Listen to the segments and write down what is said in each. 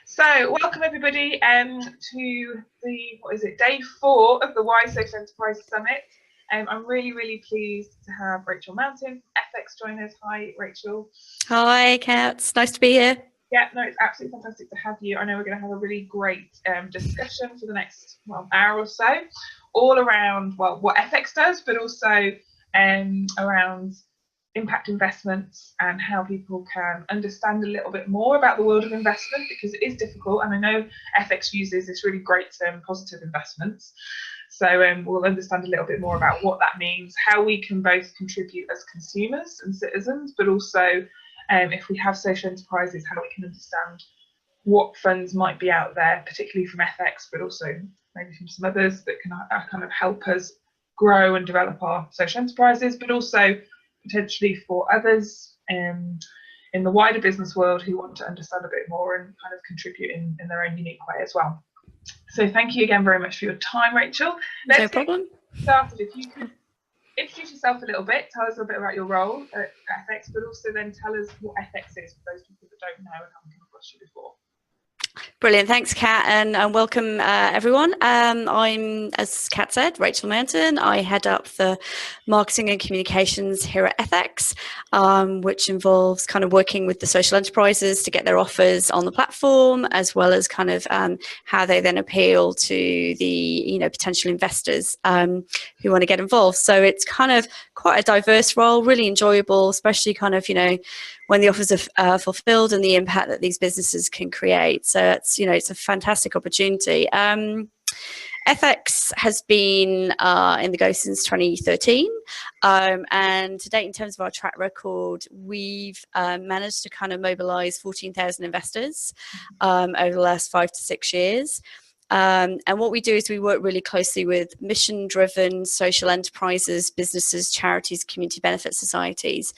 So, welcome everybody to day 4 of the Wise Social Enterprise Summit. I'm really pleased to have Rachel Mountain from FX join us. Hi, Rachel. Hi, Kat. It's nice to be here. Yeah, no, it's absolutely fantastic to have you. I know we're going to have a really great discussion for the next hour or so, all around what FX does, but also around impact investments and how people can understand a little bit more about the world of investment, because it is difficult. And I know FX uses this really great term, positive investments. So we'll understand a little bit more about what that means, how we can both contribute as consumers and citizens, but also if we have social enterprises, how we can understand what funds might be out there, particularly from FX, but also maybe from some others that can kind of help us grow and develop our social enterprises, but also potentially for others in the wider business world who want to understand a bit more and kind of contribute in their own unique way as well. So thank you again very much for your time, Rachel. No problem. Started. If you could introduce yourself a little bit, tell us a little bit about your role at FX, but also then tell us what FX is for those people that don't know and haven't come across you before. Brilliant. Thanks, Kat, and welcome everyone. I'm, as Kat said, Rachel Mountain. I head up the marketing and communications here at FX, which involves kind of working with the social enterprises to get their offers on the platform, as well as kind of how they then appeal to the potential investors who want to get involved. So it's kind of quite a diverse role, really enjoyable, especially kind of when the offers are fulfilled and the impact that these businesses can create. So it's a fantastic opportunity. FX has been in the go since 2013, and to date, in terms of our track record, we've managed to kind of mobilize 14,000 investors over the last 5 to 6 years. And what we do is we work really closely with mission-driven social enterprises, businesses, charities, community benefit societies,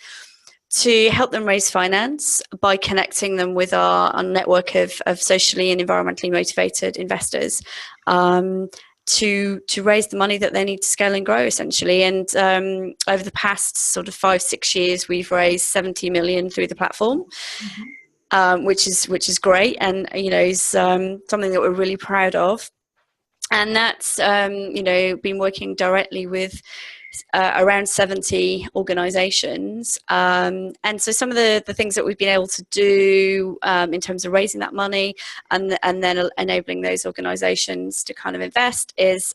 to help them raise finance by connecting them with our network of socially and environmentally motivated investors to raise the money that they need to scale and grow, essentially. And over the past sort of 5-6 years, we've raised 70 million through the platform, which is great, and is something that we're really proud of. And that's been working directly with around 70 organizations, and so some of the things that we've been able to do in terms of raising that money and then enabling those organizations to kind of invest is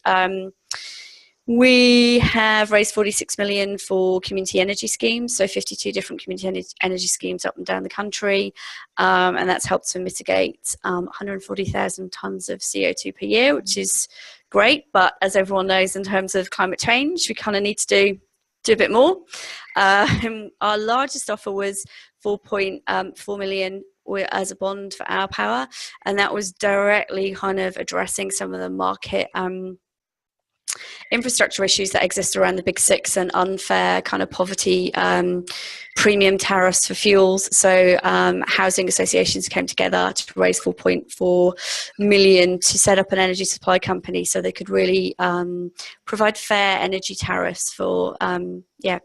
we have raised 46 million for community energy schemes, so 52 different community energy schemes up and down the country, and that's helped to mitigate 140,000 tonnes of CO2 per year, which is great. But as everyone knows, in terms of climate change, we kind of need to do a bit more. Our largest offer was 4.4 million as a bond for Our Power, and that was directly kind of addressing some of the market infrastructure issues that exist around the Big Six and unfair kind of poverty premium tariffs for fuels. So housing associations came together to raise 4.4 million to set up an energy supply company so they could really provide fair energy tariffs for the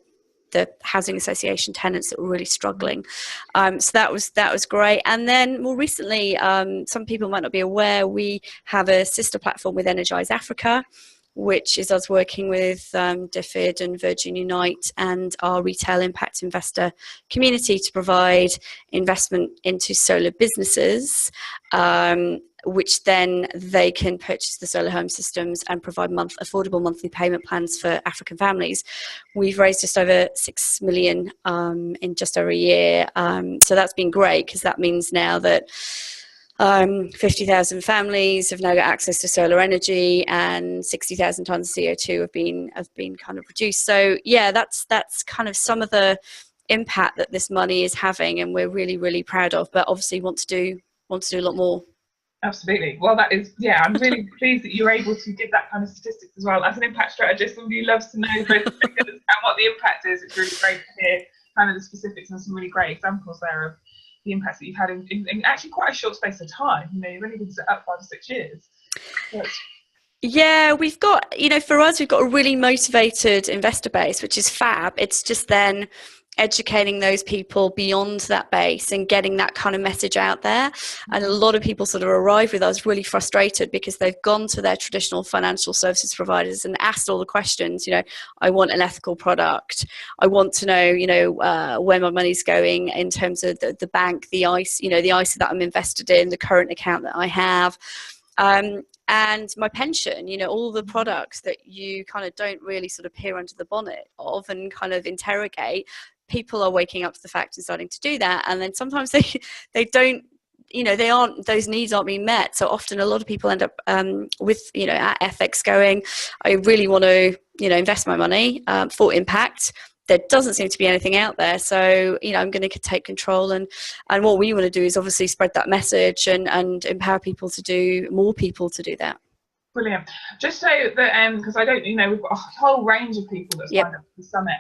housing association tenants that were really struggling. So that was great. And then more recently, some people might not be aware, we have a sister platform with Energize Africa, which is us working with DFID and Virgin Unite and our retail impact investor community to provide investment into solar businesses, which then they can purchase the solar home systems and provide affordable monthly payment plans for African families. We've raised just over 6 million in just over a year. So that's been great, because that means now that 50,000 families have now got access to solar energy, and 60,000 tonnes of CO2 have been kind of reduced. So yeah, that's kind of some of the impact that this money is having, and we're really proud of. But obviously want to do a lot more. Absolutely. Well, that is, I'm really pleased that you're able to give that kind of statistics as well. As an impact strategist, somebody who loves to know both the figures and what the impact is, it's really great to hear kind of the specifics and some really great examples there of the impacts that you've had in actually quite a short space of time. You've only been set up 5 or 6 years. Yeah, we've got, for us, we've got a really motivated investor base, which is fab. It's just then educating those people beyond that base and getting that kind of message out there. And a lot of people sort of arrive with us really frustrated because they've gone to their traditional financial services providers and asked all the questions. I want an ethical product. I want to know, where my money's going in terms of the bank, the ISA that I'm invested in, the current account that I have. And my pension, all the products that you kind of don't really sort of peer under the bonnet of and kind of interrogate. People are waking up to the fact and starting to do that, and then sometimes they don't, those needs aren't being met. So often a lot of people end up with at FX going, I really want to invest my money for impact. There doesn't seem to be anything out there, so I'm going to take control, and what we want to do is obviously spread that message and empower people to do that. Brilliant. Just so that because I don't, we've got a whole range of people that signed up for the summit,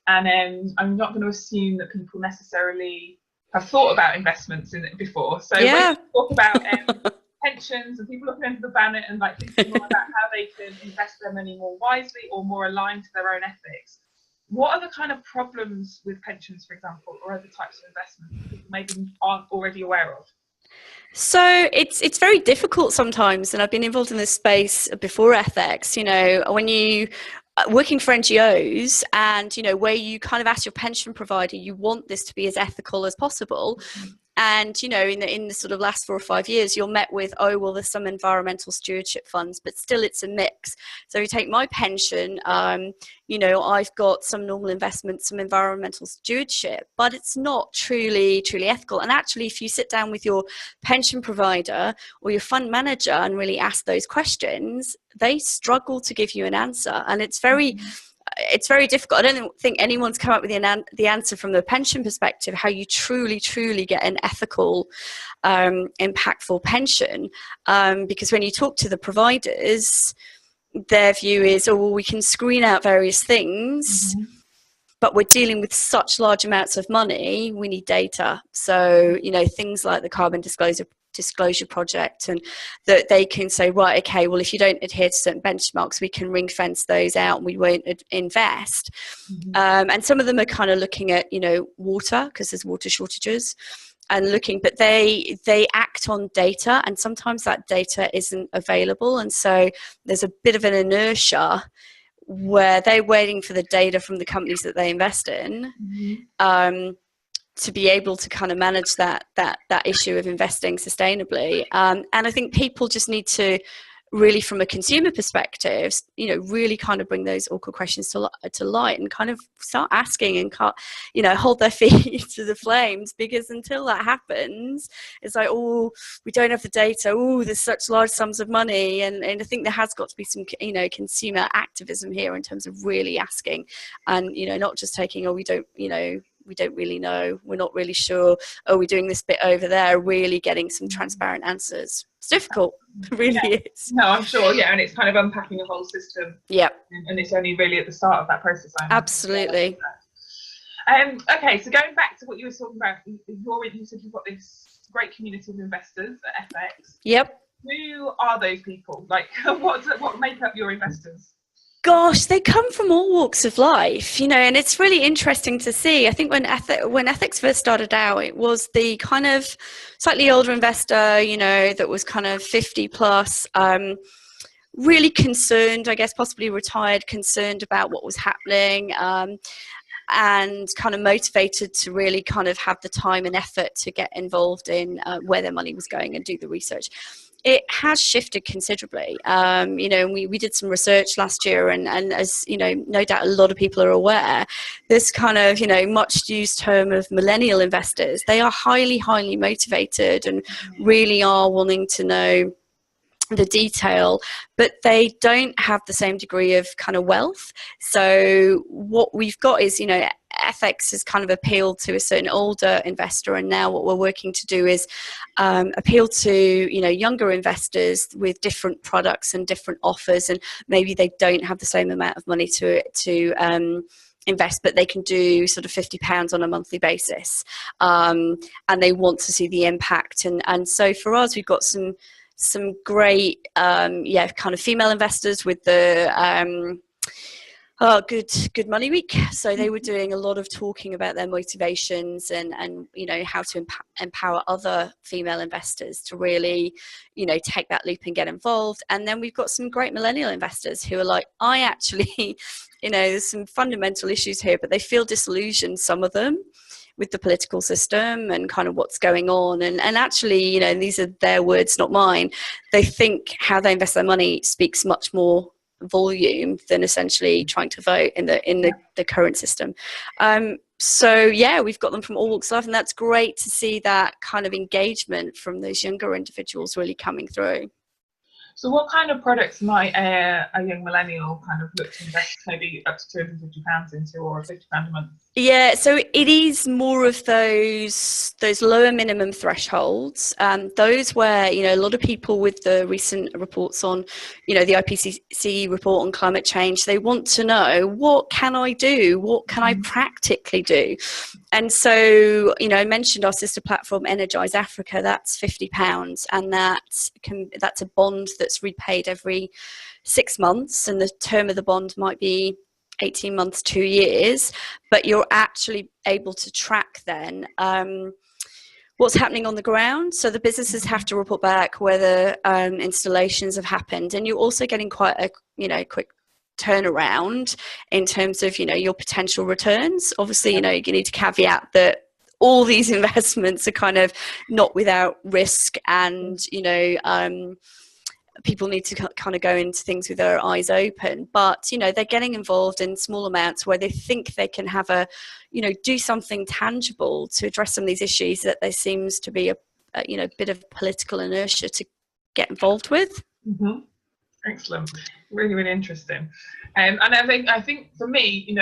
and I'm not going to assume that people necessarily have thought about investments in it before. So when you talk about pensions and people looking under the bonnet and thinking more about how they can invest their money more wisely or more aligned to their own ethics, what are the kind of problems with pensions, for example, or other types of investments that people maybe aren't already aware of? So it's very difficult sometimes, and I've been involved in this space before FX. When you working for NGOs and where you kind of ask your pension provider, you want this to be as ethical as possible. And in the sort of last 4 or 5 years, you're met with, oh well, there's some environmental stewardship funds, but still it's a mix. So you take my pension, I've got some normal investments, some environmental stewardship, but it's not truly ethical. And actually, if you sit down with your pension provider or your fund manager and really ask those questions, they struggle to give you an answer, and it's very difficult. I don't think anyone's come up with the answer from the pension perspective, how you truly get an ethical, impactful pension. Because when you talk to the providers, their view is, oh, well, we can screen out various things, but we're dealing with such large amounts of money, we need data. So, things like the Carbon Disclosure Project, and that they can say, right, okay, well, if you don't adhere to certain benchmarks, we can ring fence those out and we won't invest. And some of them are kind of looking at water, because there's water shortages, and but they act on data, and sometimes that data isn't available, and so there's a bit of an inertia where they're waiting for the data from the companies that they invest in to be able to kind of manage that issue of investing sustainably. And I think people just need to really, from a consumer perspective, really kind of bring those awkward questions to light and kind of start asking and hold their feet to the flames, because until that happens, it's like, oh, we don't have the data, oh, there's such large sums of money, and I think there has got to be some consumer activism here in terms of really asking, and not just taking, oh, we don't really know, we're not really sure, oh, we're doing this bit over there, really getting some transparent answers. It's difficult, it really is. No, I'm sure, and it's kind of unpacking a whole system. And it's only really at the start of that process. Absolutely. Okay, so going back to what you were talking about, you said you've got this great community of investors at FX. Who are those people? What make up your investors? Gosh, they come from all walks of life, and it's really interesting to see. I think when ethics first started out, it was the kind of slightly older investor, that was kind of 50 plus, really concerned, I guess, possibly retired, concerned about what was happening, and kind of motivated to really kind of have the time and effort to get involved in where their money was going and do the research. It has shifted considerably. We did some research last year, and as no doubt a lot of people are aware, this kind of much used term of millennial investors, they are highly motivated and really are wanting to know the detail, but they don't have the same degree of kind of wealth. So what we've got is, FX has kind of appealed to a certain older investor, and now what we're working to do is appeal to younger investors with different products and different offers, and maybe they don't have the same amount of money to invest, but they can do sort of £50 on a monthly basis, and they want to see the impact. And so for us, we've got some great kind of female investors with the Oh, Good Money Week. So they were doing a lot of talking about their motivations and how to empower other female investors to really, take that leap and get involved. And then we've got some great millennial investors who are like, I actually, there's some fundamental issues here, but they feel disillusioned, some of them, with the political system and kind of what's going on. And actually, and these are their words, not mine, they think how they invest their money speaks much more volume than essentially trying to vote in the current system. So yeah, we've got them from all walks of life, and that's great to see that kind of engagement from those younger individuals really coming through. So what kind of products might a young millennial kind of look to invest maybe up to £250 into, or £50 a month? Yeah, so it is more of those lower minimum thresholds, those where, a lot of people with the recent reports on, the IPCC report on climate change, they want to know, what can I do? What can I practically do? And so, I mentioned our sister platform, Energize Africa, that's £50, and that's a bond that's repaid every 6 months, and the term of the bond might be 18 months, 2 years, but you're actually able to track then what's happening on the ground. So the businesses have to report back whether installations have happened, and you're also getting quite a quick turnaround in terms of your potential returns. Obviously, you need to caveat that all these investments are kind of not without risk, and people need to kind of go into things with their eyes open, but they're getting involved in small amounts where they think they can have do something tangible to address some of these issues that there seems to be a bit of political inertia to get involved with. Mm-hmm. Excellent, really, really interesting. And I think for me,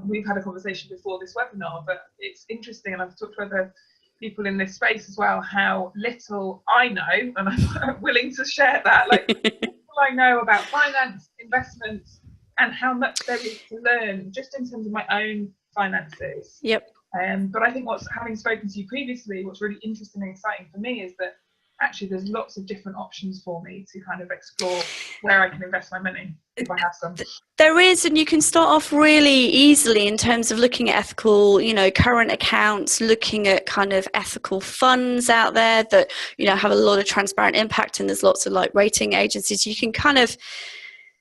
we've had a conversation before this webinar, but it's interesting, and I've talked to other people in this space as well, how little I know, and I'm willing to share that, like little I know about finance, investments, and how much there is to learn just in terms of my own finances. Yep. But I think having spoken to you previously, what's really interesting and exciting for me is that actually there's lots of different options for me to kind of explore where I can invest my money if I have some. There is, and you can start off really easily in terms of looking at ethical, current accounts, looking at kind of ethical funds out there that, have a lot of transparent impact, and there's lots of like rating agencies. You can kind of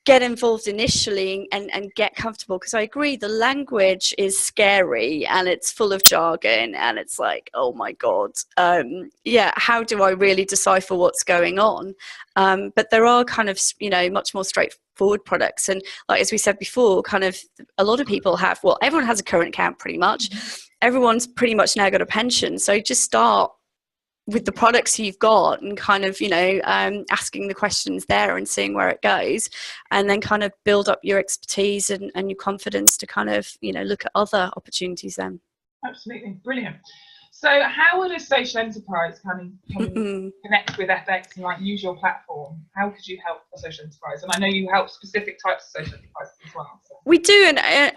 get involved initially and get comfortable, because I agree the language is scary and it's full of jargon, and it's like, oh my god, how do I really decipher what's going on? But there are kind of much more straightforward products, and like as we said before, kind of a lot of people have, well, everyone has a current account pretty much. Everyone's pretty much now got a pension, so just start with the products you've got and kind of, asking the questions there and seeing where it goes, and then kind of build up your expertise and your confidence to kind of, look at other opportunities then. Absolutely, brilliant. So how would a social enterprise kind of connect with FX and like use your platform? How could you help a social enterprise? And I know you help specific types of social enterprises as well. So. We do, and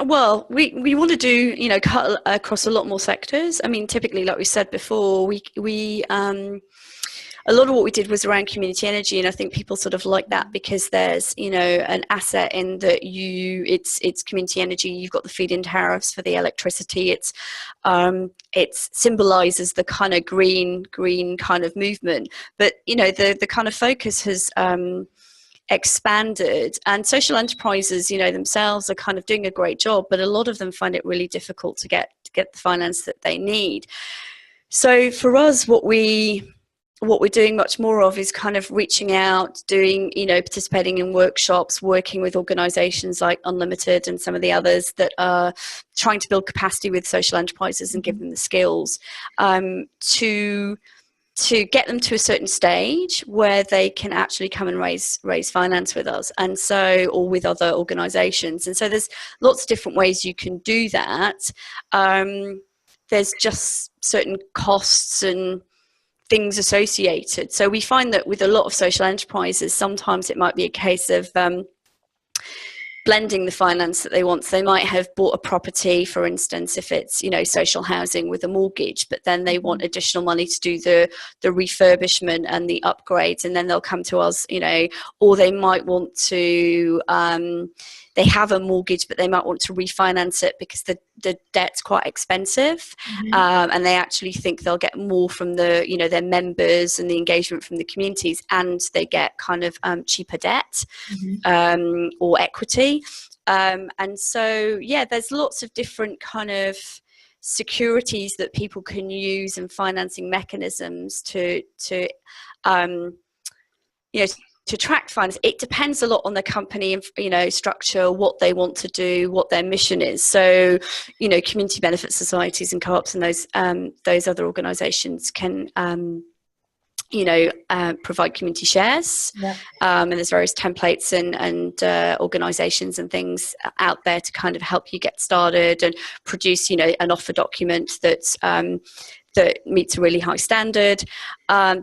we want to do, cut across a lot more sectors. I mean, typically, like we said before, we a lot of what we did was around community energy, and I think people sort of like that because there's, an asset in that it's community energy. You've got the feed-in tariffs for the electricity. It symbolises the kind of green kind of movement, but the kind of focus has expanded, and social enterprises, themselves are kind of doing a great job, but a lot of them find it really difficult to get the finance that they need. So for us, what we're doing much more of is kind of reaching out, doing, participating in workshops, working with organisations like Unlimited and some of the others that are trying to build capacity with social enterprises and give them the skills to get them to a certain stage where they can actually come and raise finance with us, and so, or with other organisations. And so there's lots of different ways you can do that. There's just certain costs and things associated. So we find that with a lot of social enterprises, sometimes it might be a case of blending the finance that they want. So they might have bought a property, for instance, if it's, social housing with a mortgage, but then they want additional money to do the refurbishment and the upgrades, and then they'll come to us, or they might want to, they have a mortgage, but they might want to refinance it because the debt's quite expensive, and they actually think they'll get more from their members and the engagement from the communities, and they get kind of cheaper debt or equity. And so, there's lots of different kind of securities that people can use and financing mechanisms to track funds. It depends a lot on the company and structure, what they want to do, what their mission is. So community benefit societies and co-ops and those other organizations can provide community shares, and there's various templates and organizations and things out there to kind of help you get started and produce an offer document that's that meets a really high standard.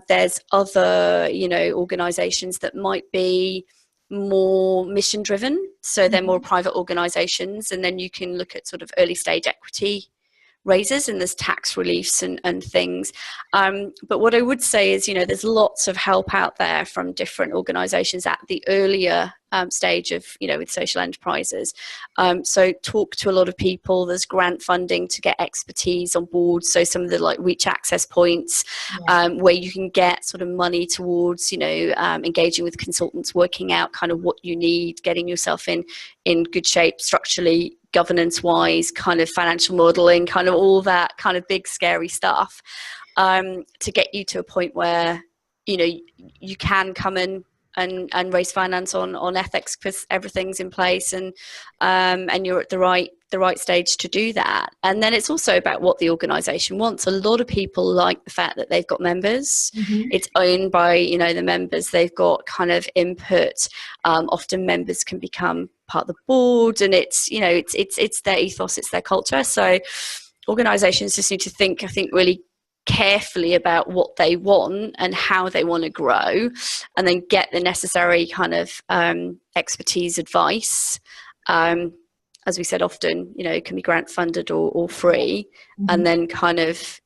There's other organizations that might be more mission driven, so they're more private organizations, and then you can look at sort of early stage equity raises, and there's tax reliefs and things. But what I would say is, there's lots of help out there from different organizations at the earlier stage of, with social enterprises. So talk to a lot of people. There's grant funding to get expertise on board. So some of the reach access points, where you can get sort of money towards, engaging with consultants, working out kind of what you need, getting yourself in good shape structurally, governance wise, kind of financial modeling, kind of all that kind of big scary stuff, to get you to a point where you can come in and raise finance on ethics because everything's in place, and you're at the right stage to do that. And then it's also about what the organization wants. A lot of people like the fact that they've got members. It's owned by the members. They've got kind of input. Often members can become part of the board, and it's their ethos, it's their culture. So organizations just need to think, I think, really carefully about what they want and how they want to grow, and then get the necessary kind of expertise, advice. As we said, often it can be grant funded or free, and then kind of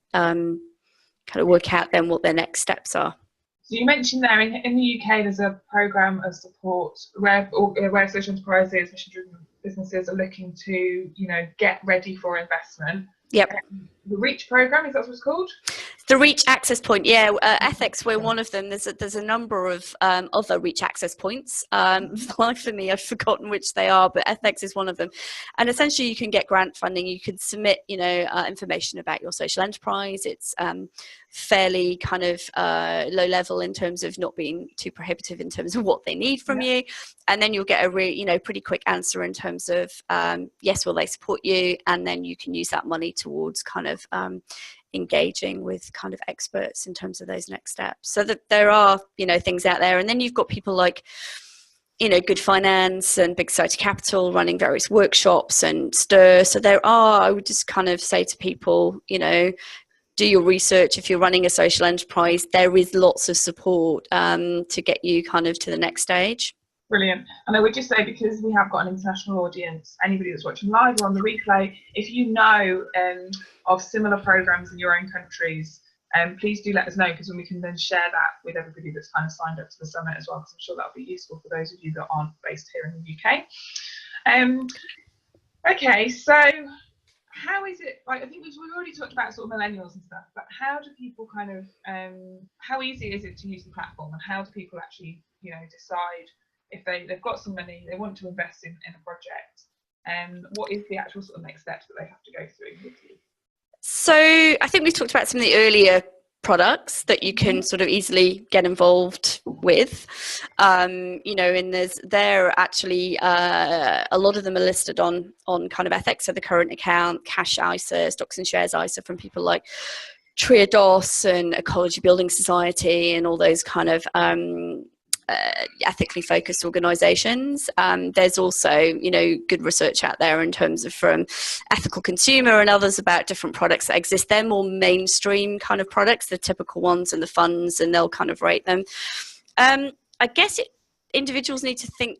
work out then what their next steps are. So you mentioned there in the UK there's a programme of support where social enterprises, mission-driven businesses are looking to get ready for investment. Yep. The REACH programme, is that what it's called? The REACH access point, ethics, we're one of them. There's a number of other REACH access points. For the life of me, I've forgotten which they are, but ethics is one of them. And essentially, you can get grant funding. You can submit, information about your social enterprise. It's fairly kind of low level in terms of not being too prohibitive in terms of what they need from you, and then you'll get a pretty quick answer in terms of yes, will they support you, and then you can use that money towards kind of engaging with kind of experts in terms of those next steps. So that there are things out there, and then you've got people like Good Finance and Big Society Capital running various workshops and STIR. So there are, I would just kind of say to people, do your research. If you're running a social enterprise, there is lots of support to get you kind of to the next stage. Brilliant. And I would just say, because we have got an international audience, anybody that's watching live or on the replay, if you know of similar programs in your own countries, please do let us know, because then we can then share that with everybody that's kind of signed up to the summit as well, because I'm sure that'll be useful for those of you that aren't based here in the UK. Okay, so how is it, I think we've already talked about sort of millennials and stuff, but how do people kind of, how easy is it to use the platform, and how do people actually, decide if they've got some money, they want to invest in a project, what is the actual sort of next steps that they have to go through with you? So I think we've talked about some of the earlier products that you can sort of easily get involved with, and there actually a lot of them are listed on kind of ethics, so the current account, cash ISA, stocks and shares ISA, from people like Triodos and Ecology Building Society and all those kind of ethically focused organizations. There's also good research out there in terms of from Ethical Consumer and others about different products that exist. They're more mainstream kind of products, the typical ones and the funds, and they'll kind of rate them. I guess individuals need to think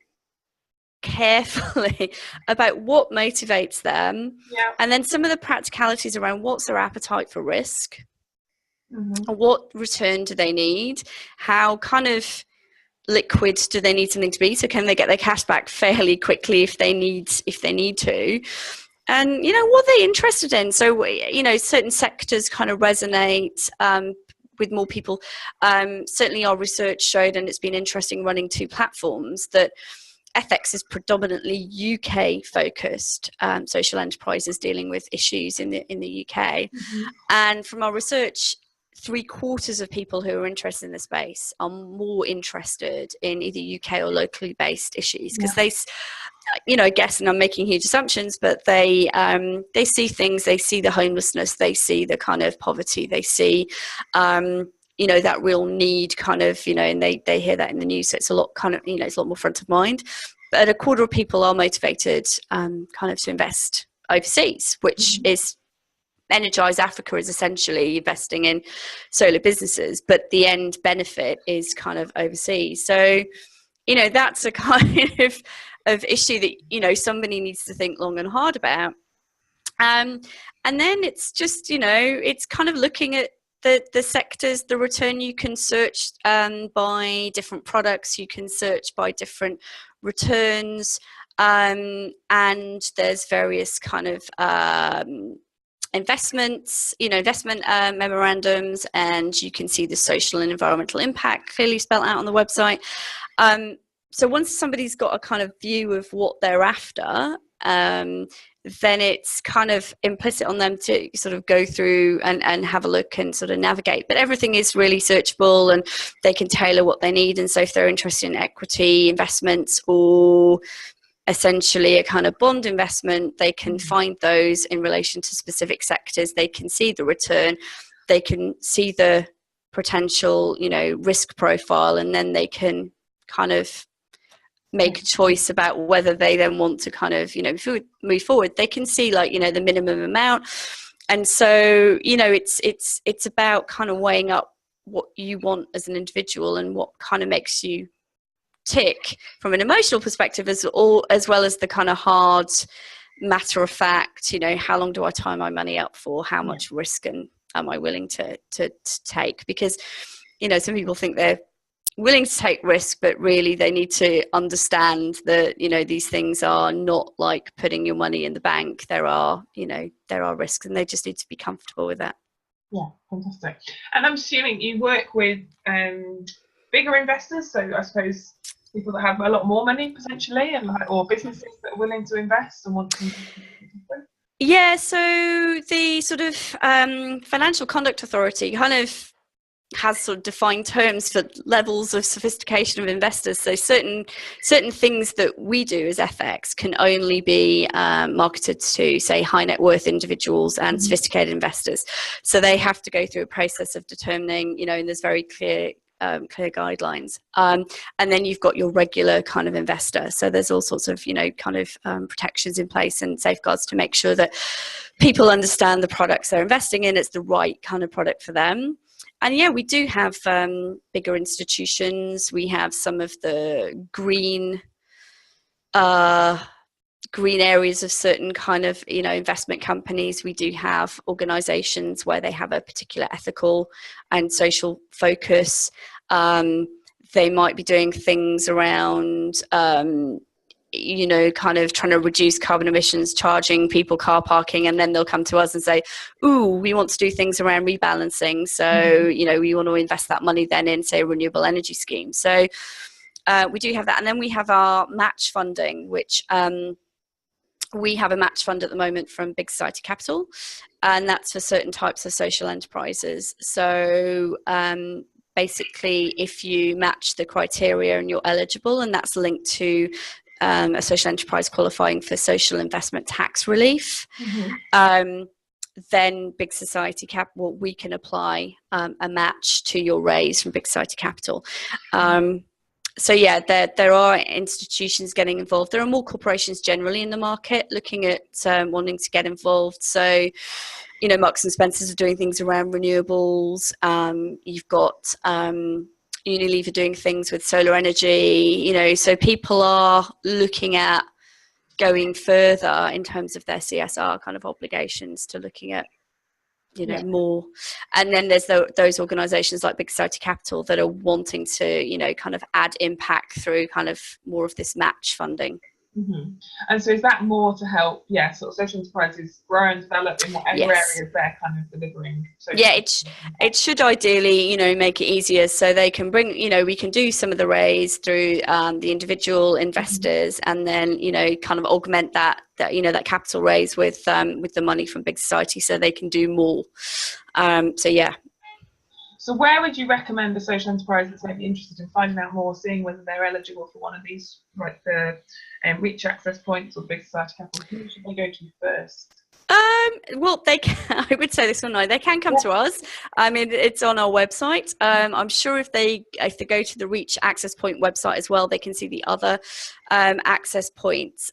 carefully about what motivates them, Yeah. and then some of the practicalities around what's their appetite for risk, Mm-hmm. what return do they need, how kind of liquid do they need something to be, so can they get their cash back fairly quickly if they need to, and what they're interested in. So certain sectors kind of resonate with more people. Certainly our research showed, and it's been interesting running two platforms, that FX is predominantly UK focused social enterprises dealing with issues in the UK. Mm-hmm. And from our research, 3/4 of people who are interested in the space are more interested in either UK or locally based issues, because they, I guess, and I'm making huge assumptions, but they see things, they see the homelessness, they see the kind of poverty, they see that real need kind of, and they hear that in the news. So it's a lot kind of, it's a lot more front of mind. But 1/4 of people are motivated kind of to invest overseas, which is Energize Africa is essentially investing in solar businesses, but the end benefit is kind of overseas. So, that's a kind of issue that, somebody needs to think long and hard about. And then it's just, it's kind of looking at the sectors, the return. You can search by different products, you can search by different returns, and there's various kind of investment memorandums, and you can see the social and environmental impact clearly spelled out on the website. So once somebody's got a kind of view of what they're after, then it's kind of implicit on them to sort of go through and have a look and sort of navigate. But everything is really searchable, and they can tailor what they need. And so if they're interested in equity investments or essentially a kind of bond investment, they can find those in relation to specific sectors. They can see the return, they can see the potential, risk profile, and then they can kind of make a choice about whether they then want to kind of, move forward. They can see the minimum amount. And so, it's about kind of weighing up what you want as an individual and what kind of makes you tick from an emotional perspective, as well as the kind of hard matter of fact, how long do I tie my money up for, how much risk and am I willing to take? Because some people think they're willing to take risk, but really they need to understand that these things are not like putting your money in the bank. There are risks, and they just need to be comfortable with that. Yeah, fantastic. And I'm assuming you work with bigger investors, so I suppose people that have a lot more money potentially, or businesses that are willing to invest and want to invest. Yeah, so the sort of Financial Conduct Authority kind of has sort of defined terms for levels of sophistication of investors. So certain things that we do as FX can only be marketed to, say, high net worth individuals and sophisticated investors. So they have to go through a process of determining, and there's very clear guidelines. And then you've got your regular kind of investor. So there's all sorts of, protections in place and safeguards to make sure that people understand the products they're investing in. It's the right kind of product for them. And yeah, we do have bigger institutions. We have some of the green areas of certain kind of, investment companies. We do have organizations where they have a particular ethical and social focus. They might be doing things around, kind of trying to reduce carbon emissions, charging people car parking, and then they'll come to us and say, ooh, we want to do things around rebalancing. So, we want to invest that money then in, say, a renewable energy scheme. So we do have that. And then we have our match funding, which we have a match fund at the moment from Big Society Capital, and that's for certain types of social enterprises. So basically, if you match the criteria and you're eligible, and that's linked to a social enterprise qualifying for social investment tax relief, then Big Society Capital, we can apply a match to your raise from Big Society Capital. So yeah, there are institutions getting involved. There are more corporations generally in the market looking at wanting to get involved. So, Marks and Spencers are doing things around renewables. You've got Unilever doing things with solar energy, you know, so people are looking at going further in terms of their CSR kind of obligations to looking at, you know, more. And then there's those organizations like Big Society Capital that are wanting to, you know, kind of add impact through kind of more of this match funding. And so is that more to help, sort of social enterprises grow and develop in whatever areas they're kind of delivering? It should ideally, you know, make it easier so they can bring, you know, we can do some of the raise through the individual investors, and then, you know, kind of augment that you know, that capital raise with the money from Big Society so they can do more. So where would you recommend the social enterprise that's maybe interested in finding out more, seeing whether they're eligible for one of these, like the Reach access points or Big Society Capital? Who should they go to first? Well, they can, I would say this one, no, they can come to us. I mean, it's on our website. I'm sure if they go to the Reach access point website as well, they can see the other access points.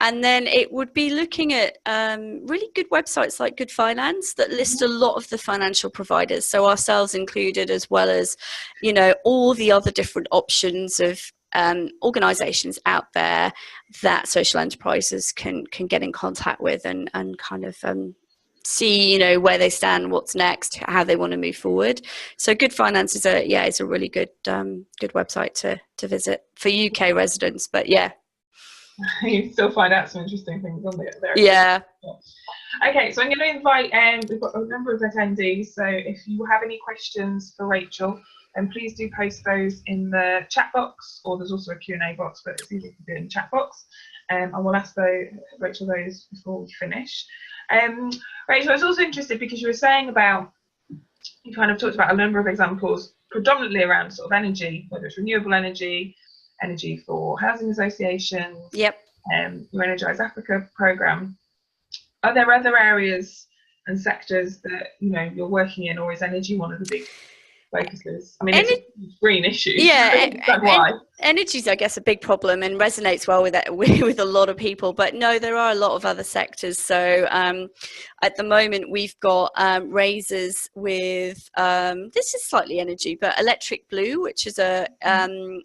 And then it would be looking at really good websites like Good Finance that list a lot of the financial providers, so ourselves included, as well as, you know, all the other different options of organisations out there that social enterprises can get in contact with and kind of see, you know, where they stand, what's next, how they want to move forward. So Good Finance is a really good good website to visit for UK residents. But you still find out some interesting things on there. Okay, so I'm going to invite, we've got a number of attendees, so if you have any questions for Rachel, then please do post those in the chat box, or there's also a Q&A box, but it's easy to do in the chat box. And we'll ask Rachel those before we finish. Rachel, I was also interested because you were saying about, you kind of talked about a number of examples, predominantly around sort of energy, whether it's renewable energy, energy for housing associations, your Energize Africa programme. Are there other areas and sectors that, you know, you're working in, or is energy one of the big focuses? I mean, it's a green issue. Energy's, I guess, a big problem and resonates well with that, with a lot of people. But no, there are a lot of other sectors. So at the moment, we've got raises with this is slightly energy, but Electric Blue, which is a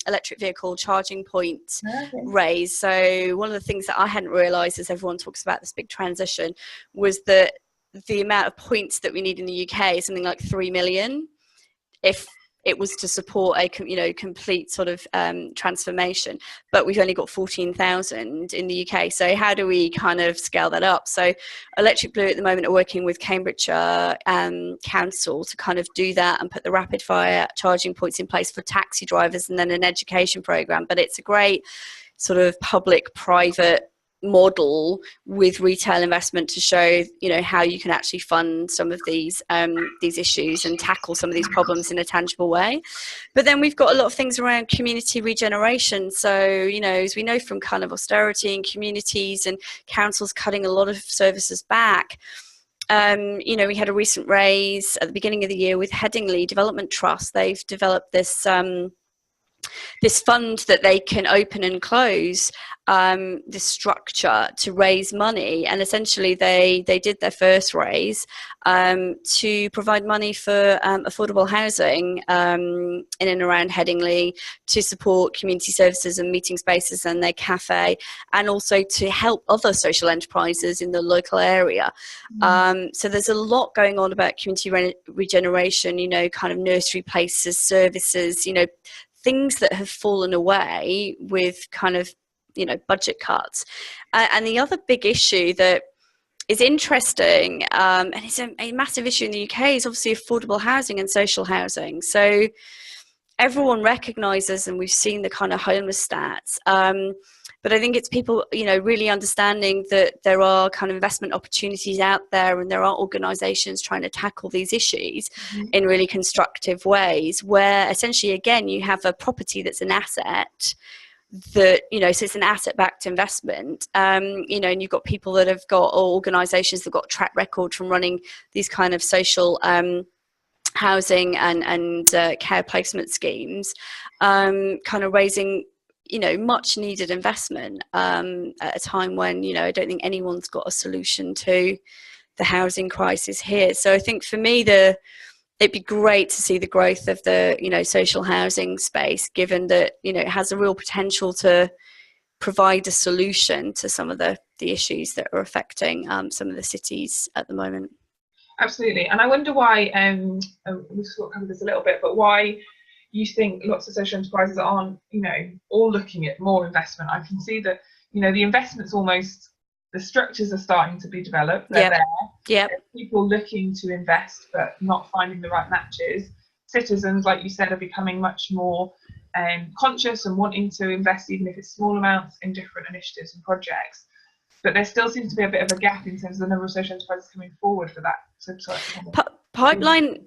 electric vehicle charging point raise. So one of the things that I hadn't realised as everyone talks about this big transition was that the amount of points that we need in the UK is something like 3 million. If it was to support a complete sort of transformation, but we've only got 14,000 in the UK. So how do we kind of scale that up? So Electric Blue at the moment are working with Cambridgeshire Council to kind of do that and put the rapid fire charging points in place for taxi drivers, and then an education programme. But it's a great sort of public-private model with retail investment to show, you know, how you can actually fund some of these issues and tackle some of these problems in a tangible way. But then we've got a lot of things around community regeneration. So, you know, as we know from kind of austerity in communities and councils cutting a lot of services back, you know, we had a recent raise at the beginning of the year with Headingley Development Trust. They've developed this this fund that they can open and close, this structure to raise money, and essentially they did their first raise to provide money for affordable housing in and around Headingley, to support community services and meeting spaces and their cafe, and also to help other social enterprises in the local area. So there's a lot going on about community regeneration, you know, kind of nursery places, services, you know, things that have fallen away with kind of, you know, budget cuts. And the other big issue that is interesting, and it's a massive issue in the UK, is obviously affordable housing and social housing. So everyone recognises, and we've seen the kind of homeless stats, but I think it's people, you know, really understanding that there are kind of investment opportunities out there, and there are organisations trying to tackle these issues in really constructive ways, where essentially, again, you have a property that's an asset that, you know, so it's an asset-backed investment, you know, and you've got people that have got, or organisations that have got a track record from running these kind of social housing and care placement schemes, kind of raising, you know, much needed investment at a time when, you know, I don't think anyone's got a solution to the housing crisis here. So I think for me, the it'd be great to see the growth of the, social housing space, given that, it has a real potential to provide a solution to some of the issues that are affecting some of the cities at the moment. Absolutely. And I wonder why, we've sort of covered this a little bit, but why you think lots of social enterprises aren't, all looking at more investment. I can see that, the investment's almost, the structures are starting to be developed. They're there. Yep. There's people looking to invest, but not finding the right matches. Citizens, like you said, are becoming much more conscious and wanting to invest, even if it's small amounts, in different initiatives and projects. But there still seems to be a bit of a gap in terms of the number of social enterprises coming forward for that. Pipeline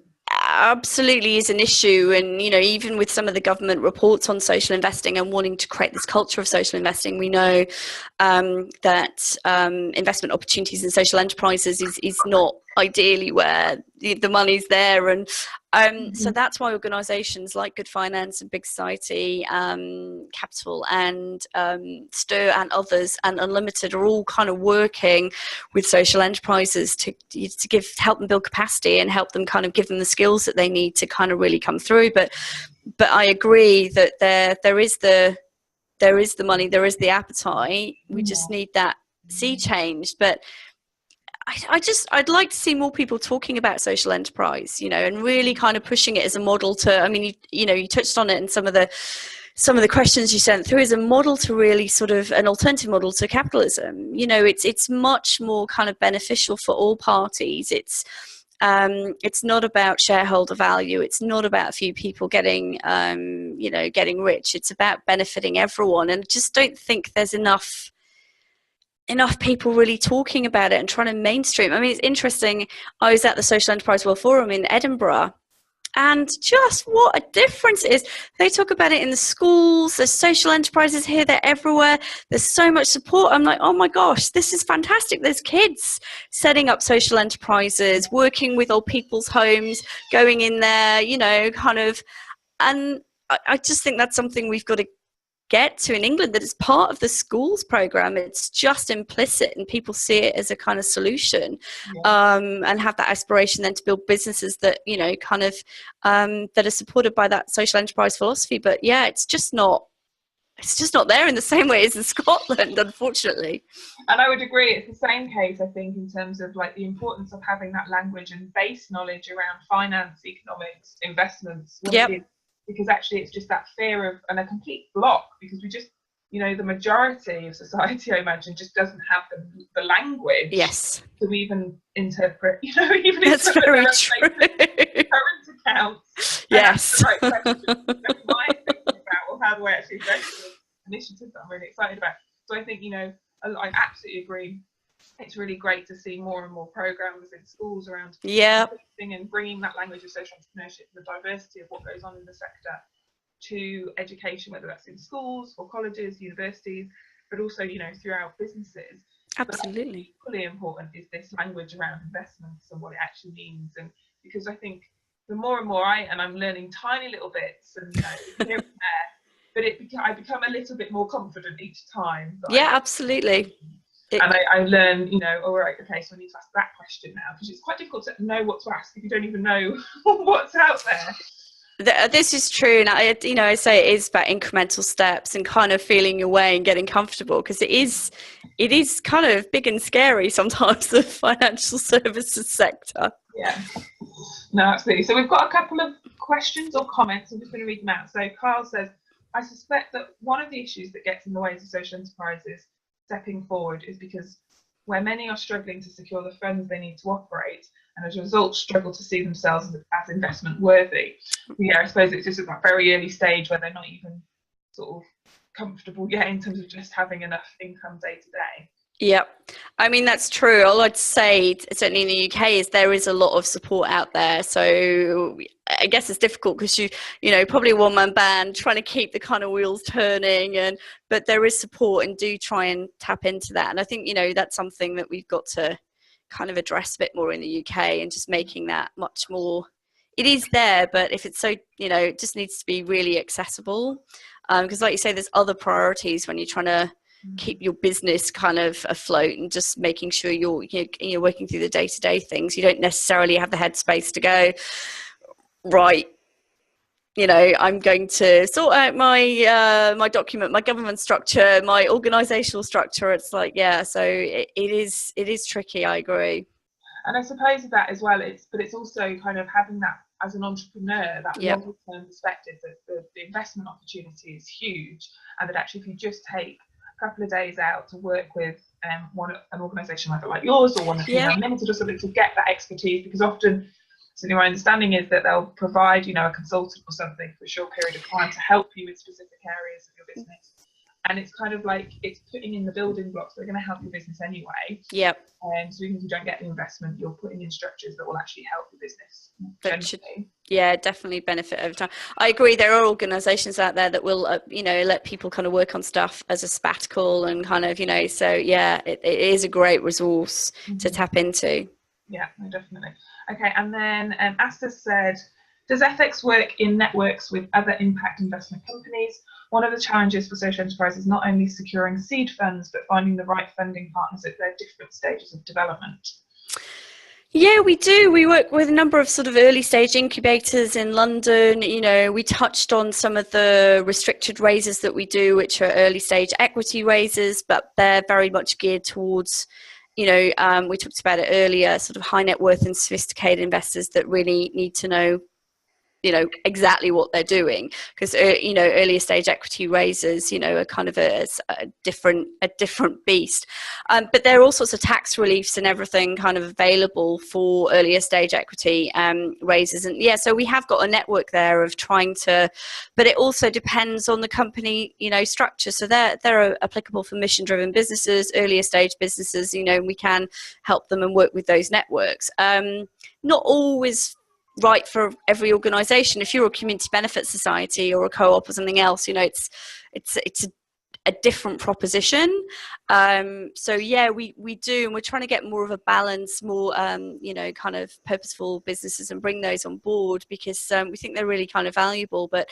absolutely is an issue, and even with some of the government reports on social investing and wanting to create this culture of social investing, we know that investment opportunities in social enterprises is not ideally where the money's there, and so that's why organisations like Good Finance and Big Society, Capital and Stir and others and Unlimited are all kind of working with social enterprises to help them build capacity and help them kind of give them the skills that they need to kind of really come through. But I agree that there is the money, there is the appetite. We just need that sea change. But I'd like to see more people talking about social enterprise, and really kind of pushing it as a model to, I mean, you touched on it in some of the questions you sent through, as a model to really sort of an alternative model to capitalism. It's much more kind of beneficial for all parties. It's not about shareholder value. It's not about a few people getting rich. It's about benefiting everyone. And I just don't think there's enough people really talking about it and trying to mainstream. I mean, it's interesting. I was at the Social Enterprise World Forum in Edinburgh, and just what a difference it is. They talk about it in the schools. There's social enterprises here. They're everywhere. There's so much support. I'm like, oh my gosh, this is fantastic. There's kids setting up social enterprises, working with old people's homes, going in there, and I just think that's something we've got to get to in England, that it's part of the schools program. It's just implicit and people see it as a kind of solution, and have that aspiration then to build businesses that that are supported by that social enterprise philosophy. But it's just not there in the same way as in Scotland, unfortunately. And I would agree, it's the same case, I think, in terms of like the importance of having that language and base knowledge around finance, economics, investments. Because actually it's just that fear of, and a complete block, because we just, the majority of society, I imagine, just doesn't have the language to even interpret, even that's very true. Current accounts. Yes. Right question. That's my thinking about, well, how do I actually go to initiatives that I'm really excited about? So I think, I absolutely agree. It's really great to see more and more programs in schools around and bringing that language of social entrepreneurship, the diversity of what goes on in the sector, to education, whether that's in schools or colleges, universities, but also, throughout businesses. Absolutely. But equally important is this language around investments and what it actually means. And because I think the more and more I'm learning tiny little bits and here and there, but I become a little bit more confident each time. Absolutely. And I learn, all right, okay, so I need to ask that question now, because it's quite difficult to know what to ask if you don't even know what's out there. This is true, and I say it is about incremental steps and kind of feeling your way and getting comfortable, because it is kind of big and scary sometimes, the financial services sector. Yeah, no, absolutely. So we've got a couple of questions or comments. I'm just going to read them out. So Carl says, I suspect that one of the issues that gets in the way of social enterprises stepping forward is because where many are struggling to secure the funds they need to operate, and as a result struggle to see themselves as investment worthy. I suppose it's just at that very early stage where they're not even sort of comfortable yet in terms of just having enough income day to day. Yeah, I mean, that's true. All I'd say, certainly in the UK, is there is a lot of support out there. So I guess it's difficult because probably a one-man band trying to keep the kind of wheels turning, but there is support, and do try and tap into that. And I think, that's something that we've got to kind of address a bit more in the UK, and just making that much more, it is there, but if it's so, it just needs to be really accessible. Because like you say, there's other priorities when you're trying to keep your business kind of afloat, and just making sure you're working through the day-to-day things. You don't necessarily have the headspace to go, right, you know, I'm going to sort out my my document, my governance structure, my organizational structure. It's like, yeah, so it is tricky. I agree. And I suppose that as well, it's also kind of having that as an entrepreneur, that Yep. longer term perspective that the investment opportunity is huge, and that actually if you just take a couple of days out to work with an organisation either like yours or one of Yeah. Limited or something to get that expertise, because often, certainly my understanding is that they'll provide, you know, a consultant or something for a short period of time to help you with specific areas of your business. And it's kind of like it's putting in the building blocks that are going to help your business anyway. Yep. So even if you don't get the investment, you're putting in structures that will actually help your business. That should, yeah, definitely benefit over time. I agree. There are organisations out there that will, you know, let people kind of work on stuff as a sabbatical and kind of, you know. So yeah, it is a great resource to tap into. Yeah, no, definitely. Okay, and then Asta said, does FX work in networks with other impact investment companies? One of the challenges for social enterprise is not only securing seed funds, but finding the right funding partners at their different stages of development. Yeah, we do. We work with a number of sort of early stage incubators in London. You know, we touched on some of the restricted raises that we do, which are early stage equity raises, but they're very much geared towards, you know, we talked about it earlier, sort of high net worth and sophisticated investors that really need to know, you know, exactly what they're doing, because you know, earlier stage equity raises, you know, are kind of a different beast, but there are all sorts of tax reliefs and everything kind of available for earlier stage equity raises. And yeah, so we have got a network there of trying to, but it also depends on the company, you know, structure. So they're applicable for mission driven businesses, earlier stage businesses, you know, we can help them and work with those networks. Not always right for every organization. If you're a community benefit society or a co-op or something else, you know, it's a different proposition. So yeah, we do, and we're trying to get more of a balance, more you know, kind of purposeful businesses and bring those on board, because we think they're really kind of valuable, but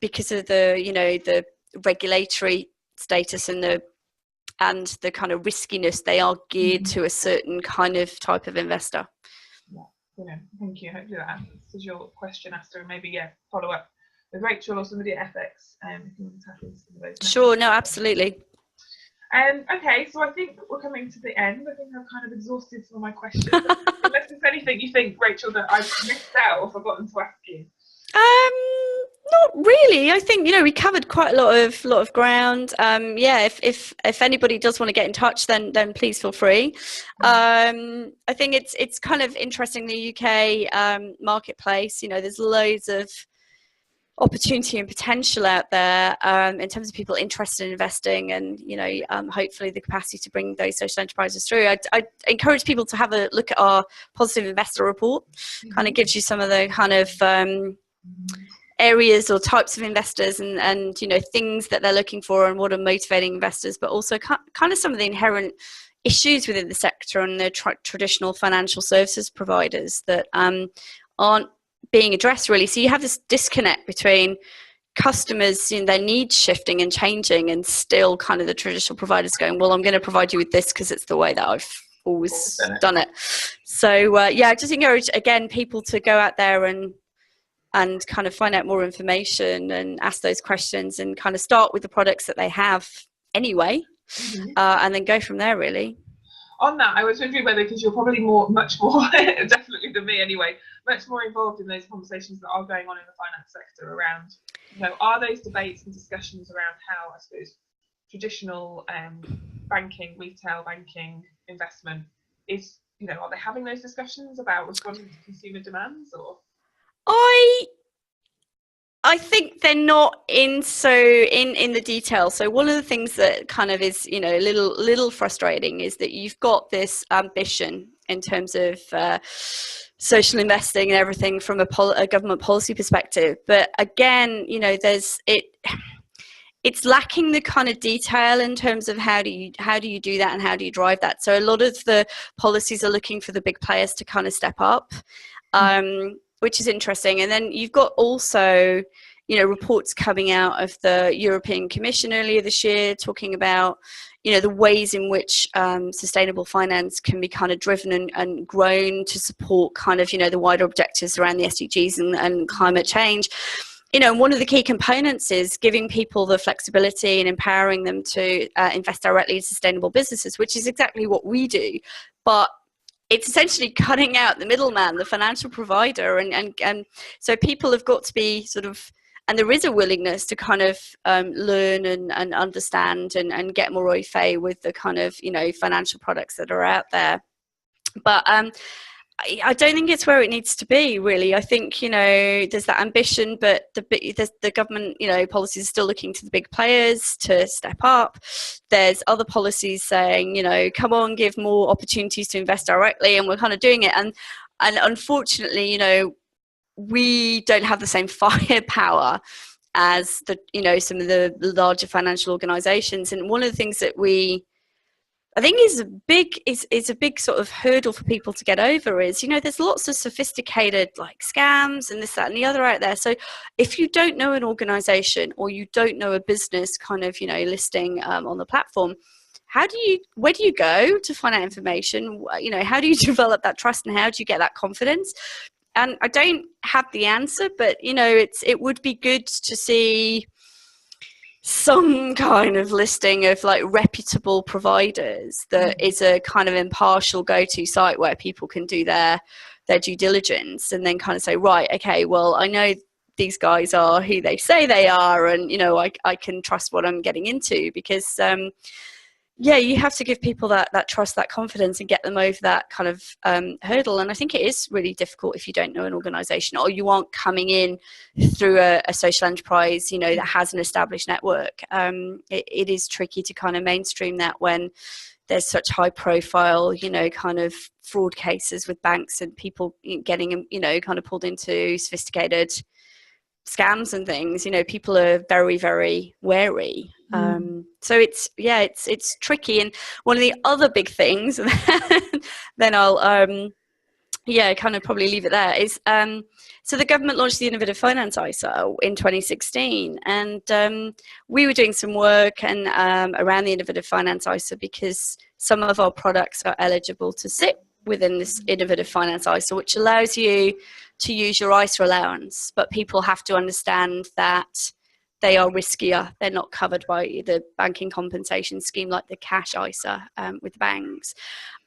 because of the, you know, the regulatory status and the kind of riskiness, they are geared to a certain kind of type of investor. Brilliant. Thank you. Hopefully that answers your question, Asta, and maybe follow up with Rachel or somebody at FX if you want to tap into some of those. Sure. No, absolutely. Okay, so I think we're coming to the end. I think I've kind of exhausted some of my questions. Unless there's anything you think, Rachel, that I've missed out or forgotten to ask you. Not really. I think, you know, we covered quite a lot of ground. Yeah, if anybody does want to get in touch, then please feel free. I think it's kind of interesting, the UK marketplace. You know, there's loads of opportunity and potential out there in terms of people interested in investing, and you know, hopefully the capacity to bring those social enterprises through. I encourage people to have a look at our positive investor report. Kind of gives you some of the kind of areas or types of investors and you know, things that they're looking for and what are motivating investors, but also kind of some of the inherent issues within the sector and the traditional financial services providers that aren't being addressed really. So you have this disconnect between customers, you know, their needs shifting and changing, and still kind of the traditional providers going, well, I'm going to provide you with this because it's the way that I've always done it. So yeah, I just encourage again people to go out there and kind of find out more information and ask those questions and kind of start with the products that they have anyway, and then go from there really. On that, I was wondering whether, because you're probably much more definitely than me anyway, much more involved in those conversations that are going on in the finance sector around, you know, are those debates and discussions around how, I suppose, traditional banking, retail banking, investment is, you know, are they having those discussions about responding to consumer demands? Or I think they're not in the detail. So one of the things that kind of is, you know, a little frustrating is that you've got this ambition in terms of social investing and everything from a government policy perspective, but again, you know, it's lacking the kind of detail in terms of how do you do that and how do you drive that. So a lot of the policies are looking for the big players to kind of step up, which is interesting. And then you've got also reports coming out of the European Commission earlier this year talking about, the ways in which sustainable finance can be kind of driven and grown to support kind of, the wider objectives around the SDGs and climate change. And one of the key components is giving people the flexibility and empowering them to invest directly in sustainable businesses, which is exactly what we do. But it's essentially cutting out the middleman, the financial provider. And so people have got to be sort of, and there is a willingness to kind of learn and understand and get more au fait with the kind of, financial products that are out there. But I don't think it's where it needs to be, really. I think, there's that ambition, but the government, policies are still looking to the big players to step up. There's other policies saying, come on, give more opportunities to invest directly, and we're kind of doing it. And unfortunately, we don't have the same firepower as some of the larger financial organizations. And one of the things that I think is a big sort of hurdle for people to get over is, there's lots of sophisticated like scams and this, that, and the other out there. So if you don't know an organization or you don't know a business kind of, listing on the platform, where do you go to find out information? How do you develop that trust and how do you get that confidence? And I don't have the answer, but, it would be good to see some kind of listing of like reputable providers that is a kind of impartial go-to site where people can do their due diligence and then kind of say, right, okay, well, I know these guys are who they say they are, and I can trust what I'm getting into, because you have to give people that trust, that confidence, and get them over that kind of hurdle. And I think it is really difficult if you don't know an organization or you aren't coming in through a social enterprise, that has an established network. It is tricky to kind of mainstream that when there's such high profile, kind of fraud cases with banks and people getting, kind of pulled into sophisticated scams and things. People are very, very wary. So it's tricky. And one of the other big things, then I'll kind of probably leave it there, is so the government launched the Innovative Finance ISA in 2016, and we were doing some work and around the Innovative Finance ISA because some of our products are eligible to sit within this Innovative Finance ISA, which allows you to use your ISA allowance, but people have to understand that they are riskier. They're not covered by the banking compensation scheme like the cash ISA with banks,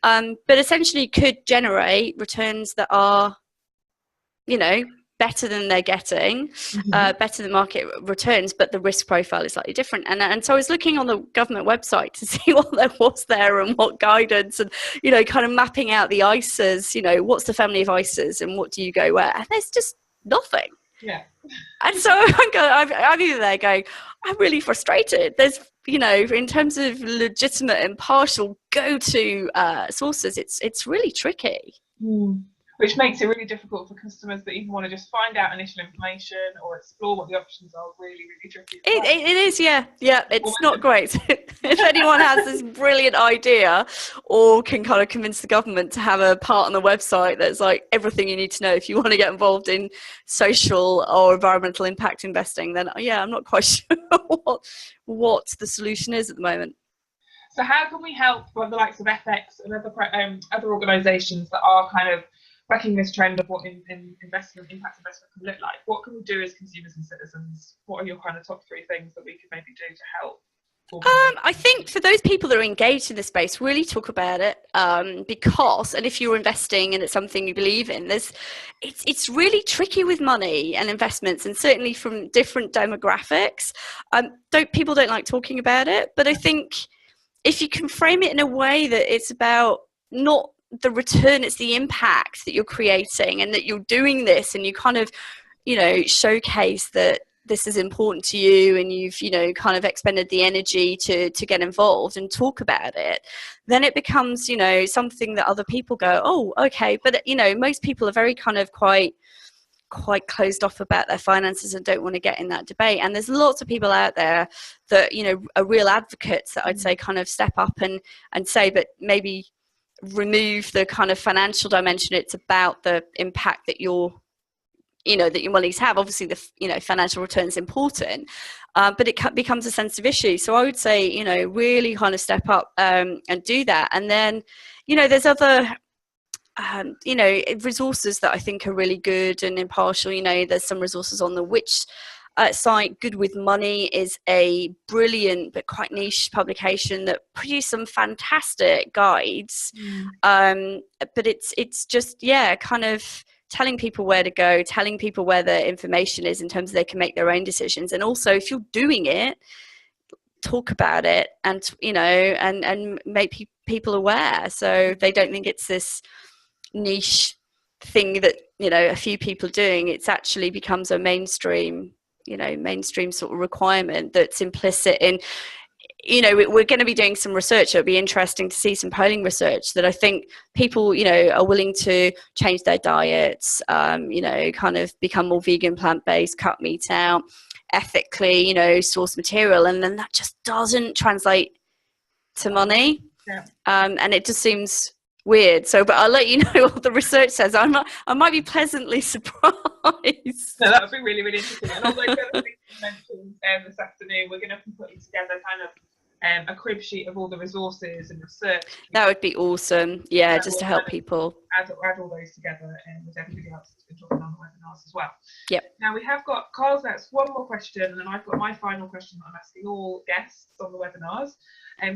but essentially could generate returns that are, better than they're getting, better than market returns, but the risk profile is slightly different. And so I was looking on the government website to see what there was there and what guidance and, kind of mapping out the ISAs, what's the family of ISAs and what do you go where? And there's just nothing. Yeah. And so I'm either there going, I'm really frustrated. There's, in terms of legitimate, impartial go-to sources, it's really tricky. Which makes it really difficult for customers that even want to just find out initial information or explore what the options are. Really, really tricky. It is, yeah. It's not great. If anyone has this brilliant idea or can kind of convince the government to have a part on the website that's like everything you need to know if you want to get involved in social or environmental impact investing, then I'm not quite sure what the solution is at the moment. So how can we help with the likes of FX and other organisations that are kind of backing this trend of what impact investment can look like? What can we do as consumers and citizens? What are your kind of top 3 things that we could maybe do to help? I think for those people that are engaged in the space, really talk about it, because, and if you're investing and it's something you believe in, it's really tricky with money and investments, and certainly from different demographics. People don't like talking about it, but I think if you can frame it in a way that it's about not the return, it's the impact that you're creating and that you're doing this, and you kind of showcase that this is important to you and you've kind of expended the energy to get involved and talk about it, then it becomes something that other people go, oh, okay. But most people are very kind of quite closed off about their finances and don't want to get in that debate. And there's lots of people out there that are real advocates that I'd say kind of step up and say, but maybe remove the kind of financial dimension. It's about the impact that you're that your money's have. Obviously the financial return is important, but it becomes a sensitive issue. So I would say really kind of step up and do that. And then there's other resources that I think are really good and impartial. There's some resources on the Which site. Good with Money is a brilliant but quite niche publication that produce some fantastic guides. But it's just kind of telling people where to go, telling people where the information is in terms of they can make their own decisions. And also, if you're doing it, talk about it and and make people aware, so they don't think it's this niche thing that a few people doing. It's actually becomes a mainstream sort of requirement that's implicit in we're going to be doing some research. It'll be interesting to see some polling research that I think people are willing to change their diets, kind of become more vegan, plant-based, cut meat out, ethically source material, and then that just doesn't translate to money. And it just seems weird. So, but I'll let you know what the research says. I might be pleasantly surprised. No, that would be really, really interesting. And although the other things you mentioned this afternoon, we're going to be putting together kind of a crib sheet of all the resources and research. That would be awesome. Yeah, just to help people. Add all those together with everybody else that's been talking on the webinars as well. Yep. Now we have got Carl's next one more question, and then I've got my final question that I'm asking all guests on the webinars.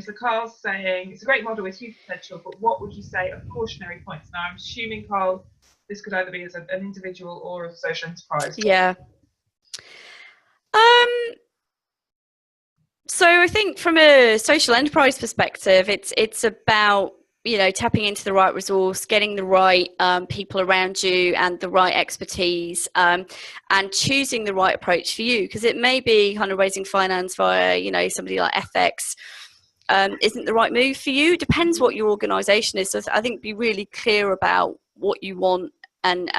So Carl's saying, it's a great model with huge potential, but what would you say are cautionary points? Now I'm assuming, Carl, this could either be as an individual or a social enterprise. Yeah. So I think from a social enterprise perspective, it's about tapping into the right resource, getting the right people around you and the right expertise, and choosing the right approach for you, because it may be kind of raising finance via somebody like FX isn't the right move for you. Depends what your organization is. So I think be really clear about what you want and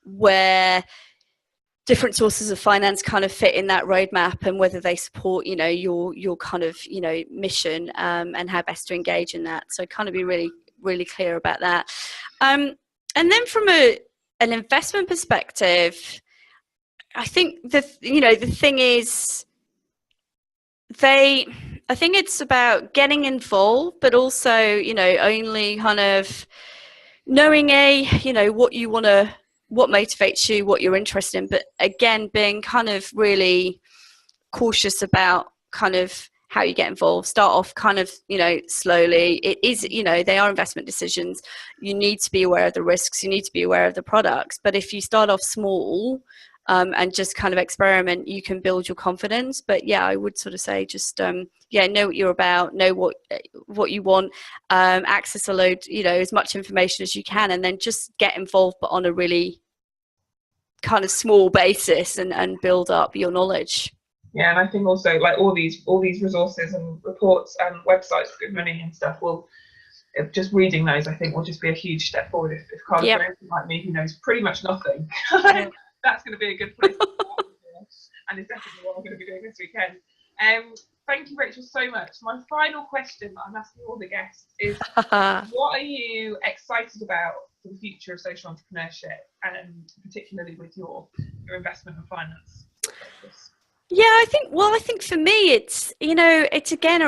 where different sources of finance kind of fit in that roadmap, and whether they support your kind of mission, and how best to engage in that. So kind of be really, really clear about that. And then from an investment perspective, I think the thing is, I think it's about getting involved, but also only kind of knowing what motivates you, what you're interested in, but again being kind of really cautious about kind of how you get involved. Start off kind of slowly. It is they are investment decisions. You need to be aware of the risks, you need to be aware of the products, but if you start off small and just kind of experiment, you can build your confidence. But yeah, I would sort of say just know what you're about, know what you want, access a load as much information as you can, and then just get involved, but on a really kind of small basis, and build up your knowledge. Yeah, and I think also like all these resources and reports and websites, Good Money and stuff, will just reading those, I think, will just be a huge step forward. If Carl's anything like me who knows pretty much nothing, that's going to be a good place to start. And it's definitely what I'm going to be doing this weekend. Thank you, Rachel, so much. My final question that I'm asking all the guests is, what are you excited about for the future of social entrepreneurship, and particularly with your investment and finance focus? Yeah, I think for me, it's again,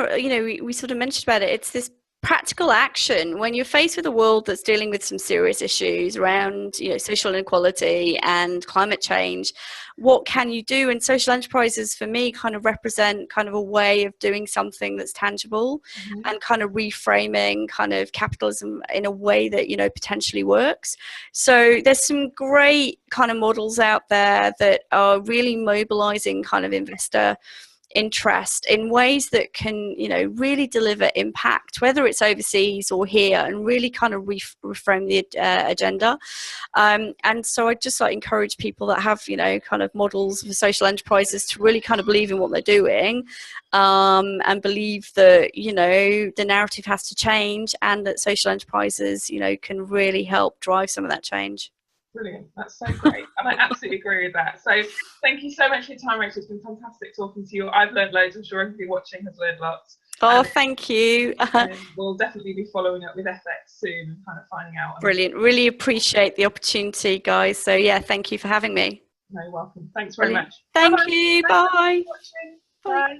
we sort of mentioned about it. It's this practical action when you're faced with a world that's dealing with some serious issues around social inequality and climate change. What can you do? And social enterprises for me kind of represent kind of a way of doing something that's tangible, and kind of reframing kind of capitalism in a way that potentially works. So there's some great kind of models out there that are really mobilizing kind of investor interest in ways that can really deliver impact, whether it's overseas or here, and really kind of reframe the agenda. And so I just encourage people that have kind of models for social enterprises to really kind of believe in what they're doing, and believe that the narrative has to change, and that social enterprises can really help drive some of that change. Brilliant. That's so great. And I absolutely agree with that. So thank you so much for your time, Rachel. It's been fantastic talking to you. I've learned loads. I'm sure everybody watching has learned lots. Oh, thank you. We'll definitely be following up with FX soon and kind of finding out. Brilliant. Really appreciate the opportunity, guys. So yeah, thank you for having me. No, welcome. Thanks very much. Thank Bye-bye. you. Thanks Bye. for watching. Bye. Bye.